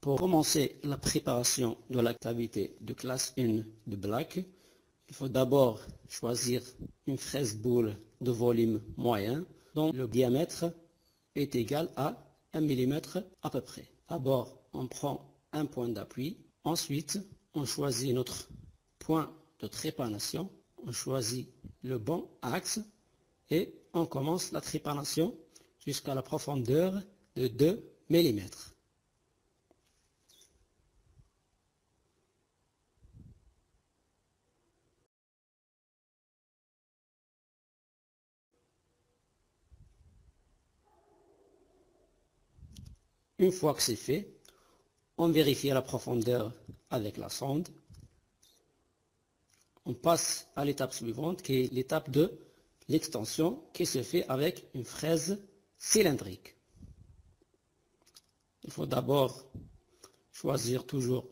Pour commencer la préparation de la cavité de classe 1 de Black, il faut d'abord choisir une fraise boule de volume moyen dont le diamètre est égal à 1 mm à peu près. D'abord, on prend un point d'appui. Ensuite, on choisit notre point de trépanation. On choisit le bon axe et on commence la trépanation jusqu'à la profondeur de 2 mm. Une fois que c'est fait, on vérifie la profondeur avec la sonde. On passe à l'étape suivante qui est l'étape de l'extension qui se fait avec une fraise cylindrique. Il faut d'abord choisir toujours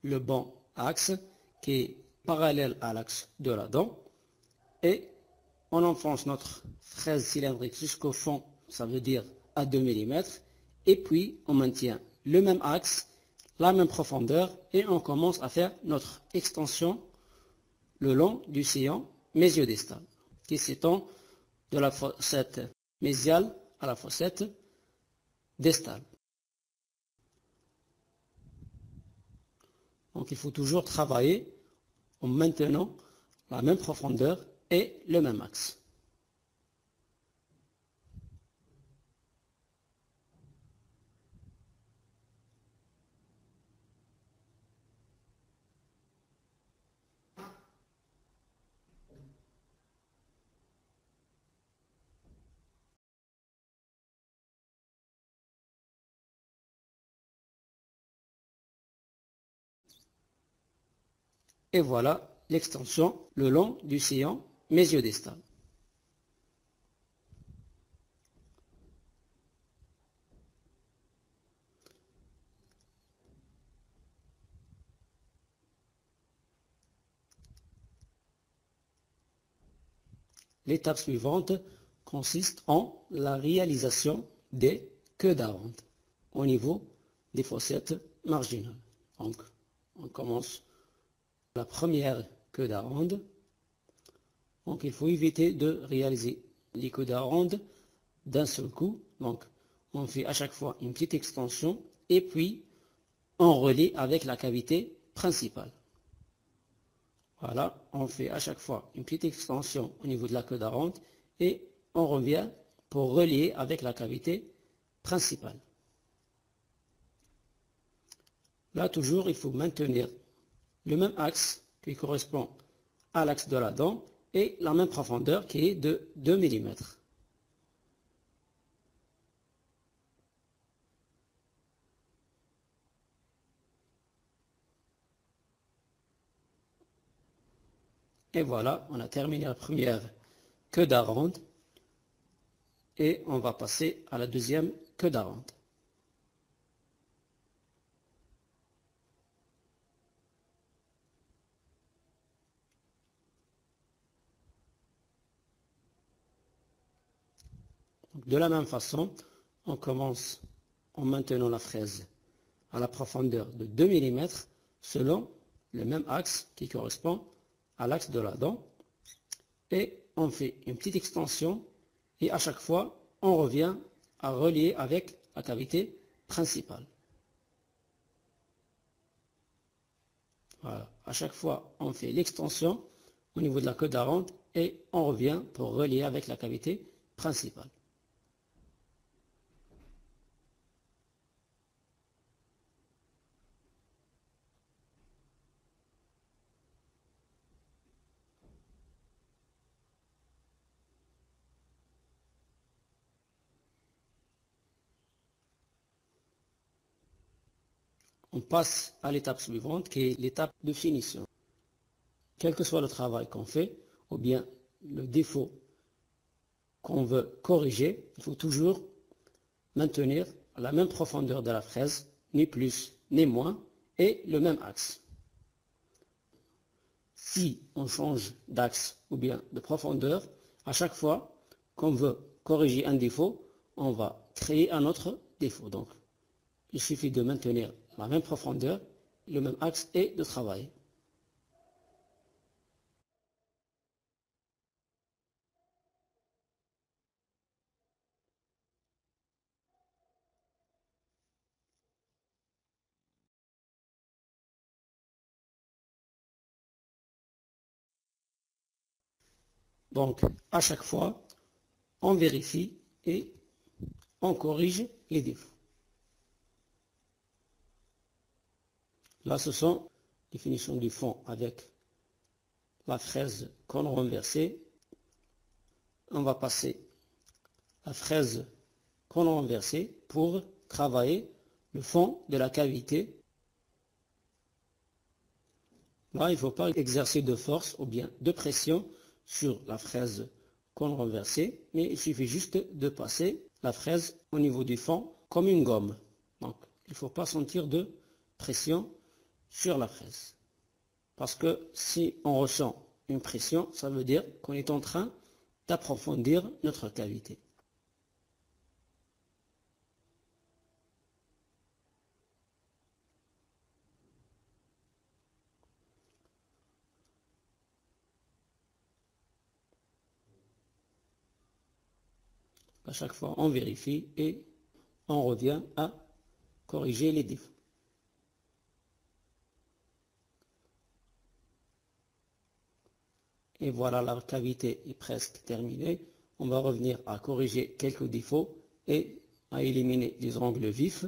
le bon axe qui est parallèle à l'axe de la dent et on enfonce notre fraise cylindrique jusqu'au fond, ça veut dire à 2 mm, et puis on maintient le même axe, la même profondeur et on commence à faire notre extension le long du sillon mésiodistal qui s'étend de la fossette mésiale à la fossette distale. Donc il faut toujours travailler en maintenant la même profondeur et le même axe. Et voilà l'extension le long du sillon mésiodistal. L'étape suivante consiste en la réalisation des queues d'aronde au niveau des fossettes marginales. Donc, on commence la première queue d'aronde. Donc, il faut éviter de réaliser les queues d'aronde d'un seul coup. Donc, on fait à chaque fois une petite extension et puis on relie avec la cavité principale. Voilà, on fait à chaque fois une petite extension au niveau de la queue d'aronde et on revient pour relier avec la cavité principale. Là, toujours, il faut maintenir le même axe qui correspond à l'axe de la dent et la même profondeur qui est de 2 mm. Et voilà, on a terminé la première queue d'aronde et on va passer à la deuxième queue d'aronde. De la même façon, on commence en maintenant la fraise à la profondeur de 2 mm selon le même axe qui correspond à l'axe de la dent et on fait une petite extension et à chaque fois on revient à relier avec la cavité principale. Voilà. À chaque fois on fait l'extension au niveau de la queue d'aronde et on revient pour relier avec la cavité principale. On passe à l'étape suivante qui est l'étape de finition. Quel que soit le travail qu'on fait, ou bien le défaut qu'on veut corriger, il faut toujours maintenir la même profondeur de la fraise, ni plus ni moins, et le même axe. Si on change d'axe ou bien de profondeur, à chaque fois qu'on veut corriger un défaut, on va créer un autre défaut. Donc, il suffit de maintenir la même profondeur, le même axe et de travailler. Donc, à chaque fois, on vérifie et on corrige les défauts. Là, ce sont les finitions du fond avec la fraise qu'on a renversée. On va passer la fraise qu'on a renversée pour travailler le fond de la cavité. Là, il ne faut pas exercer de force ou bien de pression sur la fraise qu'on a renversée, mais il suffit juste de passer la fraise au niveau du fond comme une gomme. Donc, il ne faut pas sentir de pression sur la fraise. Parce que si on ressent une pression, ça veut dire qu'on est en train d'approfondir notre cavité. À chaque fois, on vérifie et on revient à corriger les défauts. Et voilà, la cavité est presque terminée. On va revenir à corriger quelques défauts et à éliminer les angles vifs.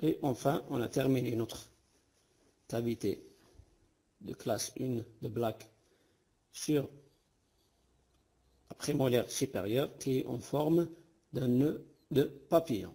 Et enfin, on a terminé notre cavité de classe 1 de black sur la prémolaire supérieure qui est en forme d'un nœud de papillon.